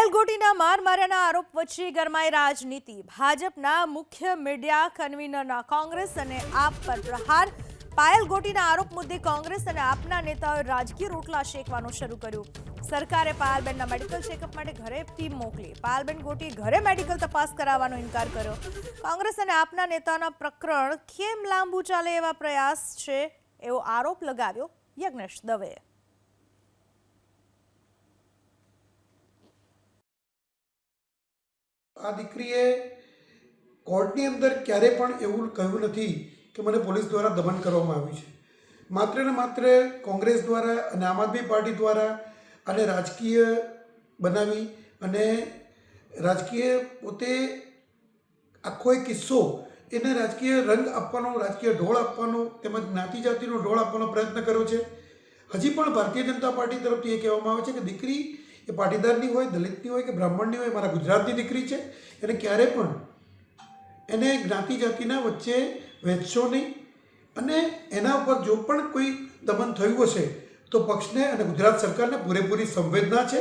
પાયલગોટીના માર્યાના આરોપ વચ્ચે ગરમાઈ રાજનીતિ। ભાજપના મુખ્ય મીડિયા કન્વીનરના કોંગ્રેસ અને આપ પર પ્રહાર। પાયલગોટીના આરોપ મુદ્દે કોંગ્રેસ અને આપના નેતાઓએ રાજકીય રોટલા શેકવાનું શરૂ કર્યું। સરકારે પાયલબેનના મેડિકલ ચેકઅપ માટે ઘરે ટીમ મોકલી। પાયલબેન ગોટી ઘરે મેડિકલ તપાસ કરાવવાનો ઇનકાર કર્યો। કોંગ્રેસ અને આપના નેતાના પ્રકરણ કેમ લાંબુ ચાલે એવા પ્રયાસ છે એવો આરોપ લગાવ્યો યજ્ઞેશ દવેએ। આ દીકરીએ કોર્ટની અંદર ક્યારે પણ એવું કહ્યું નથી કે મને પોલીસ દ્વારા દમન કરવામાં આવ્યું છે। માત્ર ને માત્ર કોંગ્રેસ દ્વારા અને આમ આદમી પાર્ટી દ્વારા અને રાજકીય બનાવી અને રાજકીય પોતે આખો એક કિસ્સો એને રાજકીય રંગ આપવાનો, રાજકીય ઢોળ આપવાનો તેમજ જ્ઞાતિ જાતિનો ઢોળ આપવાનો પ્રયત્ન કર્યો છે। હજી પણ ભારતીય જનતા પાર્ટી તરફથી એ કહેવામાં આવે છે કે દીકરી એ પાટીદારની હોય, દલિતની હોય કે બ્રાહ્મણની હોય, મારા ગુજરાતની દીકરી છે। એને ક્યારે પણ એને જ્ઞાતિ જાતિના વચ્ચે વહેંચશો નહીં અને એના ઉપર જો પણ કોઈ દમન થયું હશે તો પક્ષને અને ગુજરાત સરકારને પૂરેપૂરી સંવેદના છે।